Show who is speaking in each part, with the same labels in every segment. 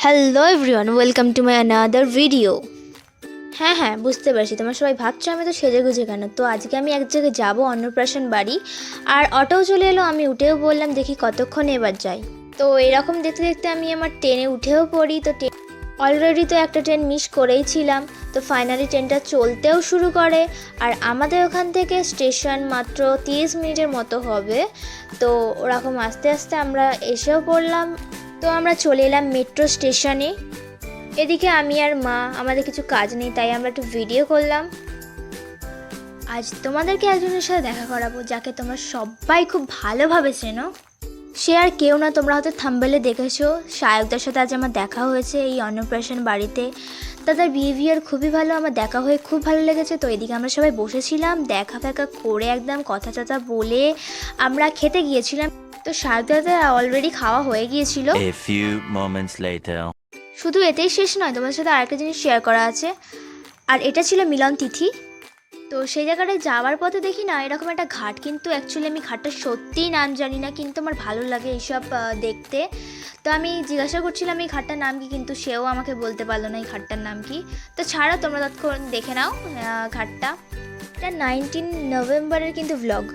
Speaker 1: Hello everyone, welcome to my another video. হ্যাঁ বুঝতে পারছি তোমরা সবাই ভাবছো আমি তো সেজেগুজে কেন। তো আজকে আমি এক জায়গায় যাবো, অন্নপ্রাশন বাড়ি। আর অটোও চলে এলো, আমি উঠেও বললাম দেখি কতক্ষণ এবার যাই। তো এরকম দেখতে দেখতে আমি আমার ট্রেনে উঠেও পড়ি। তো অলরেডি তো একটা ট্রেন মিস করেই ছিলাম। তো ফাইনালি ট্রেনটা চলতেও শুরু করে। আর আমাদের ওখান থেকে স্টেশন মাত্র 30 মিনিটের মতো হবে। তো ওরকম আস্তে আস্তে আমরা এসেও পড়লাম। তো আমরা চলে এলাম মেট্রো স্টেশনে। এদিকে আমি আর মা, আমাদের কিছু কাজ নেই তাই আমরা একটু ভিডিও করলাম। আজ তোমাদেরকে একজনের সাথে দেখা করাবো যাকে তোমরা সবাই খুব ভালোভাবে চেনো। সে আর কেউ না, তোমরা হয়তো থাম্বনেলে দেখেছো, শায়কদার সাথে আজ আমার দেখা হয়েছে এই অন্নপ্রাশন বাড়িতে। তাদের বিহেভিয়ার খুবই ভালো, আমার দেখা হয়ে খুব ভালো লেগেছে। তো এদিকে আমরা সবাই বসেছিলাম, দেখা ফেকা করে একদম কথা টথা বলে আমরা খেতে গিয়েছিলাম। তো শায়কদাদের অলরেডি খাওয়া হয়ে গিয়েছিল।
Speaker 2: A few moments later.
Speaker 1: শুধু এতেই শেষ নয়, তোমাদের সাথে আরেকটা জিনিস শেয়ার করা আছে। আর এটা ছিল মিলন তিথি। তো সেই জায়গাটায় যাওয়ার পথে দেখি না এরকম একটা ঘাট, কিন্তু অ্যাকচুয়ালি আমি ঘাটটা সত্যিই নাম জানি না, কিন্তু আমার ভালো লাগে এইসব দেখতে। তো আমি জিজ্ঞাসা করছিলাম এই ঘাটটার নাম কি, কিন্তু সেও আমাকে বলতে পারলো না এই ঘাটটার নাম কি। তো ছাড়া, তোমরা তৎক্ষণ দেখে নাও ঘাটটা। এটা 19 নভেম্বরের কিন্তু ভ্লগ।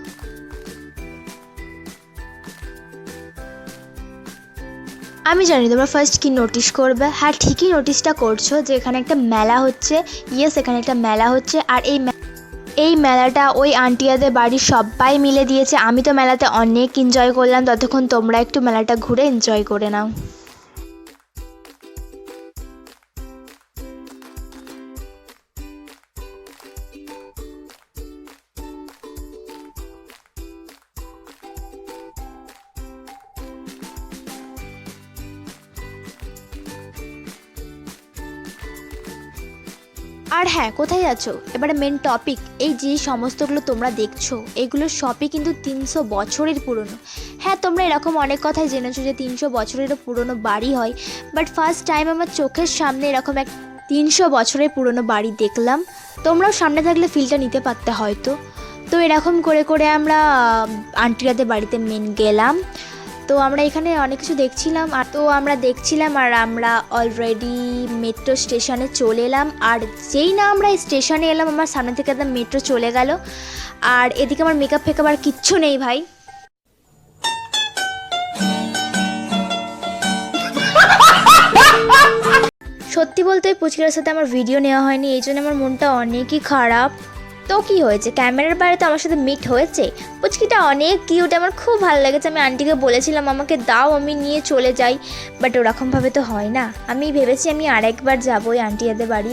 Speaker 1: আমি জানি তোমরা ফার্স্ট কি নোটিস করবে। হ্যাঁ, ঠিকই নোটিসটা করছো যে এখানে একটা মেলা হচ্ছে। ইয়েস, এখানে একটা মেলা হচ্ছে। আর এই মেলাটা ওই আন্টিয়াদের বাড়ির সবাই মিলে দিয়েছে। আমি তো মেলাতে অনেক এনজয় করলাম, ততক্ষণ তোমরা একটু মেলাটা ঘুরে এনজয় করে নাও। আর হ্যাঁ, কোথায় আছো এবারে মেন টপিক। এই যে সমস্তগুলো তোমরা দেখছো এগুলো সবই কিন্তু 300 বছরের পুরনো। হ্যাঁ, তোমরা এরকম অনেক কথাই জেনেছো যে 300 বছরেরও পুরনো বাড়ি হয়, বাট ফার্স্ট টাইম আমার চোখের সামনে এরকম এক 300 বছরের পুরনো বাড়ি দেখলাম। তোমরাও সামনে থাকলে ফিলটা নিতে পারতে হয়তো। তো এরকম করে করে আমরা আন্টিরাদের বাড়িতে মেন গেলাম। তো আমরা এখানে অনেক কিছু দেখছিলাম। আর আমরা অলরেডি মেট্রো স্টেশনে চলে এলাম। আর যেই না আমরা এই স্টেশনে এলাম, আমার সামনে থেকে একদম মেট্রো চলে গেল। আর এদিকে আমার মেকআপ ফেকআপ আর কিচ্ছু নেই ভাই। সত্যি বলতে পুচকিটার সাথে আমার ভিডিও নেওয়া হয়নি, এই জন্য আমার মনটা অনেকই খারাপ। তো কি হয়েছে, ক্যামেরার বাইরে তো আমার সাথে মিট হয়েছে। পুচকিটা অনেক কিউট, আমার খুব ভালো লেগেছে। আমি আন্টিকে বলেছিলাম আমাকে দাও, আমি নিয়ে চলে যাই, বাট ওরকমভাবে তো হয় না। আমি ভেবেছি আমি আরেকবার যাবো ওই আন্টিদের বাড়ি।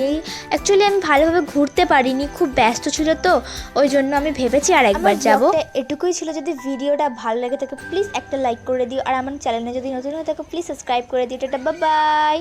Speaker 1: অ্যাকচুয়ালি আমি ভালোভাবে ঘুরতে পারিনি, খুব ব্যস্ত ছিল তো, ওই জন্য আমি ভেবেছি আরেকবার যাবো। এটুকুই ছিল। যদি ভিডিওটা ভালো লাগে তাকে প্লিজ একটা লাইক করে দিও। আর আমার চ্যানেলে যদি নতুন হয় তাকে প্লিজ সাবস্ক্রাইব করে দিও। Tata, bye bye.